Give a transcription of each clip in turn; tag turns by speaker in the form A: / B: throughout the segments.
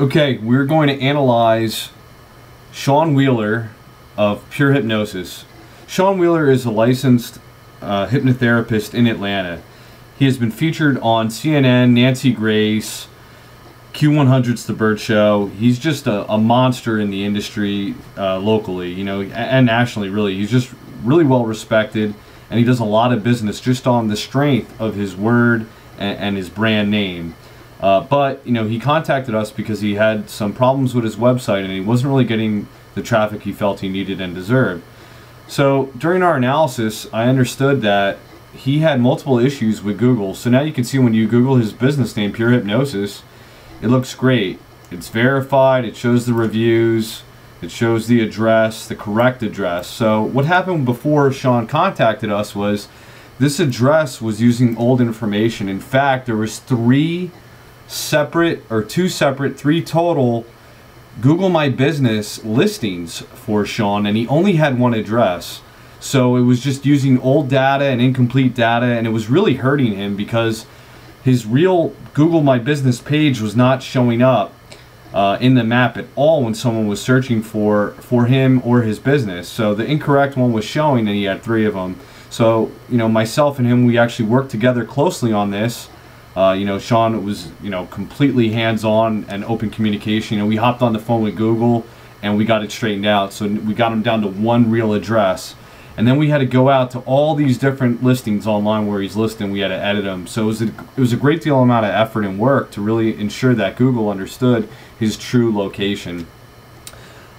A: Okay, we're going to analyze Sean Wheeler of Pure Hypnosis. Sean Wheeler is a licensed hypnotherapist in Atlanta. He has been featured on CNN, Nancy Grace, Q100's The Burt Show. He's just a monster in the industry locally, you know, and nationally, really. He's just really well respected, and he does a lot of business just on the strength of his word and his brand name. But, you know, he contacted us because he had some problems with his website and he wasn't really getting the traffic he felt he needed and deserved. So during our analysis, I understood that he had multiple issues with Google. So now you can see when you Google his business name, Pure Hypnosis, it looks great. It's verified, it shows the reviews, it shows the address, the correct address. So what happened before Sean contacted us was this address was using old information. In fact, there was three total Google My Business listings for Sean, and he only had one address. So it was just using old data and incomplete data, and it was really hurting him because his real Google My Business page was not showing up in the map at all when someone was searching for him or his business. So the incorrect one was showing, and he had three of them. So, you know, myself and him, we actually worked together closely on this. You know, Sean was, you know, completely hands-on and open communication. And we hopped on the phone with Google and we got it straightened out. So we got him down to one real address. And then we had to go out to all these different listings online where he's listed. We had to edit them. So it was a great deal amount of effort and work to really ensure that Google understood his true location.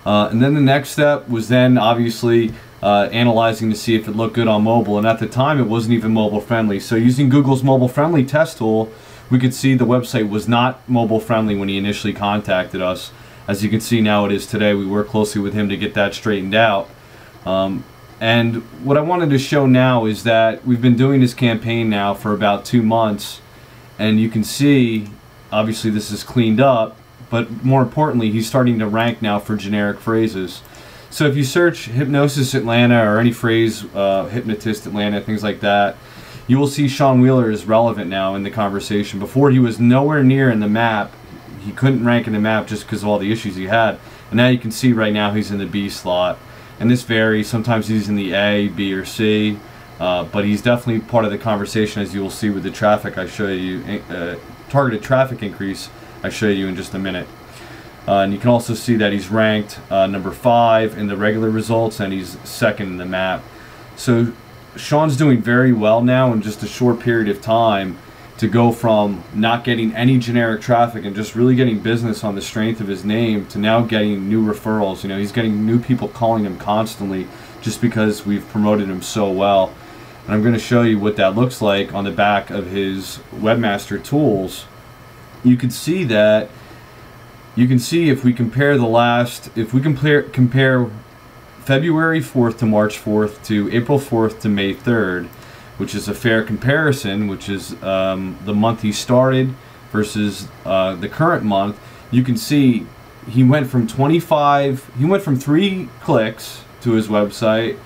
A: And then the next step was then obviously analyzing to see if it looked good on mobile, and at the time it wasn't even mobile friendly. So using Google's mobile friendly test tool, we could see the website was not mobile friendly when he initially contacted us. As you can see now it is today. We work closely with him to get that straightened out. And what I wanted to show now is that we've been doing this campaign now for about 2 months, and you can see obviously this is cleaned up, but more importantly he's starting to rank now for generic phrases. So if you search Hypnosis Atlanta or any phrase, Hypnotist Atlanta, things like that, you will see Sean Wheeler is relevant now in the conversation. Before he was nowhere near in the map. He couldn't rank in the map just because of all the issues he had. And now you can see right now he's in the B slot. And this varies. Sometimes he's in the A, B, or C. But he's definitely part of the conversation, as you will see with the traffic I show you, targeted traffic increase I show you in just a minute. And you can also see that he's ranked number 5 in the regular results, and he's 2nd in the map. So Sean's doing very well now in just a short period of time to go from not getting any generic traffic and just really getting business on the strength of his name to now getting new referrals. You know, he's getting new people calling him constantly just because we've promoted him so well. And I'm going to show you what that looks like on the back of his Webmaster Tools. You can see that. You can see if we compare compare February 4th to March 4th to April 4th to May 3rd, which is a fair comparison, which is the month he started versus the current month. You can see he went from 3 clicks to his website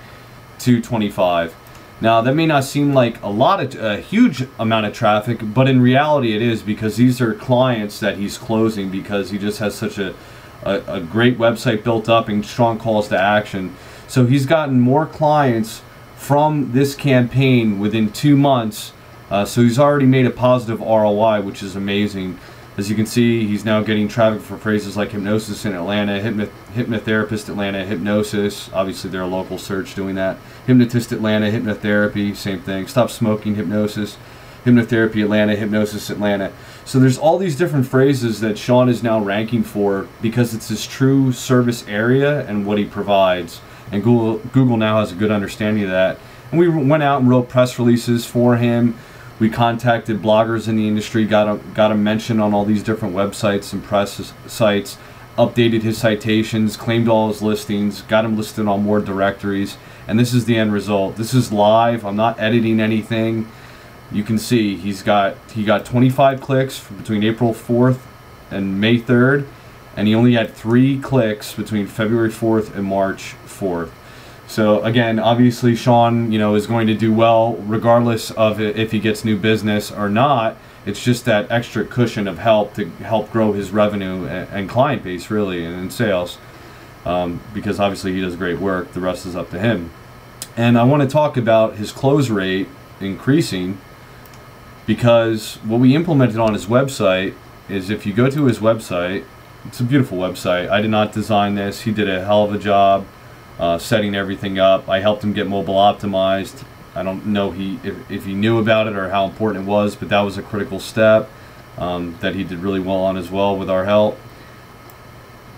A: to 25. Now that may not seem like a huge amount of traffic, but in reality it is, because these are clients that he's closing because he just has such a great website built up and strong calls to action. So he's gotten more clients from this campaign within 2 months. So he's already made a positive ROI, which is amazing. As you can see, he's now getting traffic for phrases like Hypnosis in Atlanta, Hypnotherapist Atlanta, Hypnosis. Obviously, they're a local search doing that. Hypnotist Atlanta, Hypnotherapy, same thing. Stop Smoking, Hypnosis. Hypnotherapy Atlanta, Hypnosis Atlanta. So there's all these different phrases that Sean is now ranking for because it's his true service area and what he provides. And Google now has a good understanding of that. And we went out and wrote press releases for him. We contacted bloggers in the industry, got him mentioned on all these different websites and press sites, updated his citations, claimed all his listings, got him listed on more directories, and this is the end result. This is live. I'm not editing anything. You can see he got 25 clicks between April 4th and May 3rd, and he only had 3 clicks between February 4th and March 4th. So again, obviously Sean, you know, is going to do well regardless of if he gets new business or not. It's just that extra cushion of help to help grow his revenue and client base, really, and sales. Because obviously he does great work. The rest is up to him. And I want to talk about his close rate increasing, because what we implemented on his website is, if you go to his website, it's a beautiful website. I did not design this. He did a hell of a job setting everything up. I helped him get mobile optimized. I don't know if he knew about it or how important it was, but that was a critical step that he did really well on as well with our help.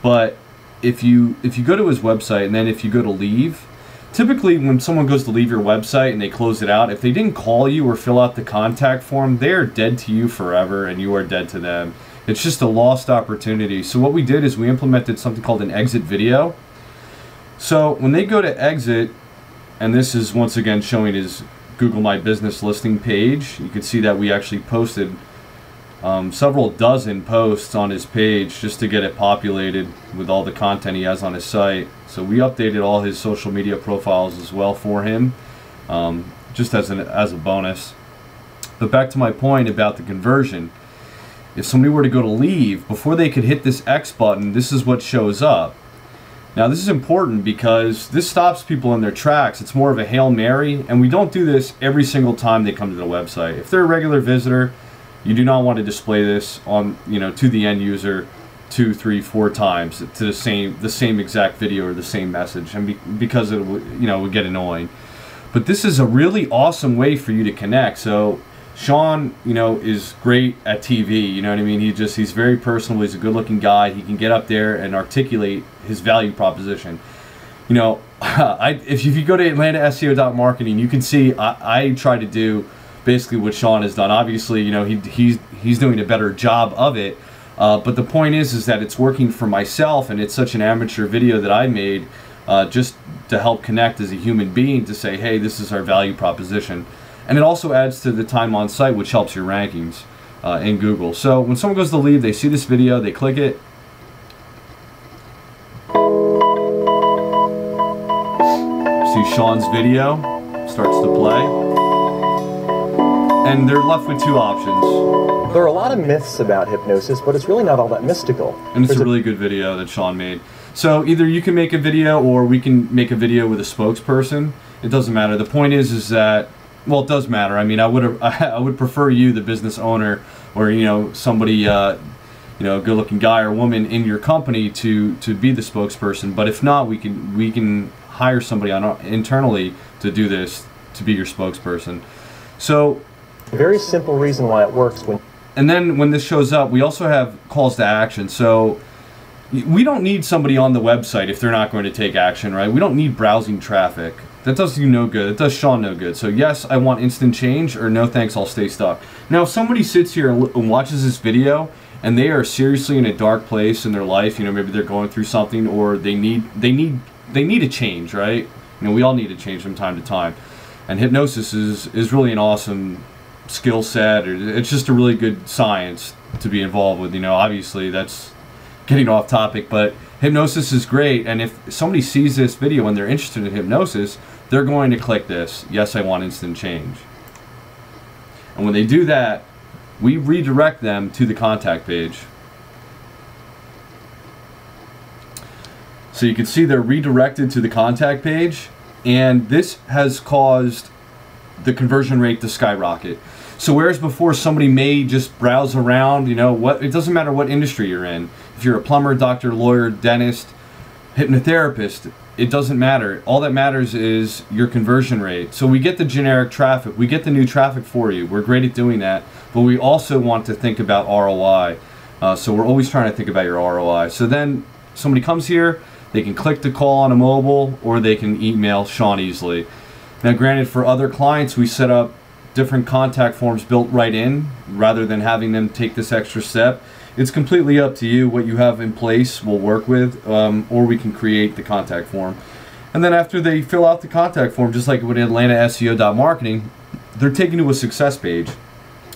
A: But if you go to his website, and then if you go to leave, typically when someone goes to leave your website and they close it out, if they didn't call you or fill out the contact form, they are dead to you forever, and you are dead to them. It's just a lost opportunity. So what we did is we implemented something called an exit video. So when they go to exit, and this is once again showing his Google My Business listing page, you can see that we actually posted several dozen posts on his page just to get it populated with all the content he has on his site. So we updated all his social media profiles as well for him, just as a bonus. But back to my point about the conversion. If somebody were to go to leave, before they could hit this X button, this is what shows up. Now this is important because this stops people in their tracks. It's more of a Hail Mary, and we don't do this every single time they come to the website. If they're a regular visitor, you do not want to display this on, to the end user 2, 3, 4 times to the same exact video or the same message, and because it would get annoying. But this is a really awesome way for you to connect. So Sean, is great at TV. You know what I mean? He's very personal. He's a good-looking guy. He can get up there and articulate his value proposition. If you go to AtlantaSEO.marketing, you can see I try to do basically what Sean has done. Obviously, he's doing a better job of it. But the point is that it's working for myself, and it's such an amateur video that I made just to help connect as a human being, to say, hey, this is our value proposition. And it also adds to the time on site, which helps your rankings in Google. So when someone goes to leave, they see this video, they click it. See Sean's video starts to play. And they're left with 2 options.
B: There are a lot of myths about hypnosis, but it's really not all that mystical.
A: And it's a really good video that Sean made. So either you can make a video, or we can make a video with a spokesperson. It doesn't matter. The point is that, well, it does matter. I mean, I would prefer you, the business owner, or somebody, a good-looking guy or woman in your company to be the spokesperson. But if not, we can hire somebody internally to do this, to be your spokesperson. So
B: a very simple reason why it works.
A: And then when this shows up, we also have calls to action. So we don't need somebody on the website if they're not going to take action, right? We don't need browsing traffic. That does you no good. It does Sean no good. So yes, I want instant change, or no thanks, I'll stay stuck. Now, if somebody sits here and watches this video and they are seriously in a dark place in their life, maybe they're going through something, or they need a change, right? We all need a change from time to time. And hypnosis is really an awesome skill set. It's just a really good science to be involved with. Obviously that's getting off topic, but hypnosis is great. And if somebody sees this video and they're interested in hypnosis, they're going to click this, yes, I want instant change. And when they do that, we redirect them to the contact page. So you can see they're redirected to the contact page, and this has caused the conversion rate to skyrocket. So whereas before somebody may just browse around, it doesn't matter what industry you're in. If you're a plumber, doctor, lawyer, dentist, hypnotherapist, it doesn't matter. All that matters is your conversion rate. So we get the generic traffic, we get the new traffic for you. We're great at doing that, but we also want to think about ROI. So we're always trying to think about your ROI. So then somebody comes here, they can click to call on a mobile, or they can email Sean easily. Now granted, for other clients, we set up different contact forms built right in, rather than having them take this extra step. It's completely up to you. What you have in place we'll work with, or we can create the contact form. And then after they fill out the contact form, just like with AtlantaSEO.marketing, they're taken to a success page.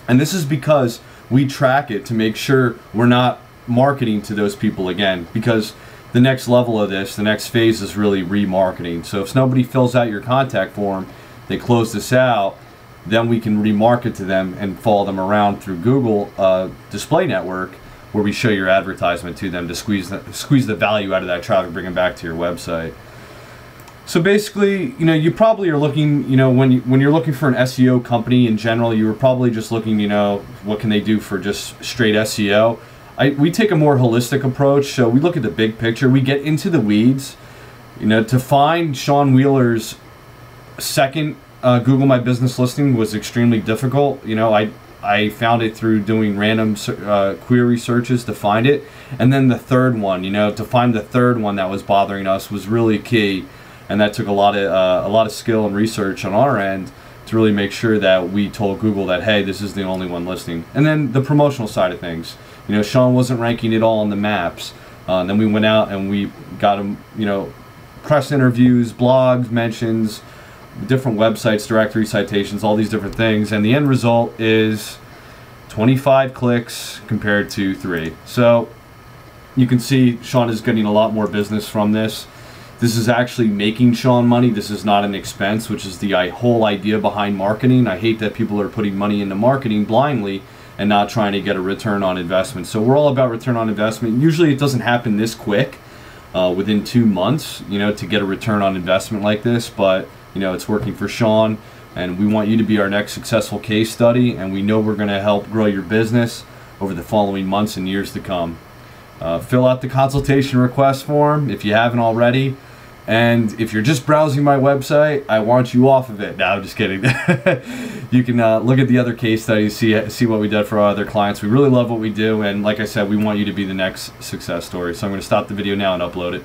A: And this is because we track it to make sure we're not marketing to those people again, because the next level of this, the next phase, is really remarketing. So if nobody fills out your contact form, they close this out, then we can remarket to them and follow them around through Google Display Network, where we show your advertisement to them to squeeze the value out of that traffic, bring them back to your website. So basically, you probably are looking, when you're looking for an SEO company in general, you were probably just looking, what can they do for just straight SEO. We take a more holistic approach, so we look at the big picture. We get into the weeds. To find Sean Wheeler's second Google My Business listing was extremely difficult. I found it through doing random query searches to find it, and then the third one, to find the third one that was bothering us was really key, and that took a lot of skill and research on our end to really make sure that we told Google that, hey, this is the only one listing. And then the promotional side of things, Sean wasn't ranking it all on the maps. Then we went out and we got him, press interviews, blogs, mentions, different websites, directory citations, all these different things, and the end result is 25 clicks compared to 3. So you can see Sean is getting a lot more business from this. This is actually making Sean money. This is not an expense, which is the whole idea behind marketing. I hate that people are putting money into marketing blindly and not trying to get a return on investment. So we're all about return on investment. Usually it doesn't happen this quick, within 2 months, to get a return on investment like this, but it's working for Sean, and we want you to be our next successful case study, and we know we're going to help grow your business over the following months and years to come. Fill out the consultation request form if you haven't already, and if you're just browsing my website, I want you off of it. No, I'm just kidding. You can look at the other case studies, see what we did for our other clients. We really love what we do, and like I said, we want you to be the next success story. So I'm going to stop the video now and upload it.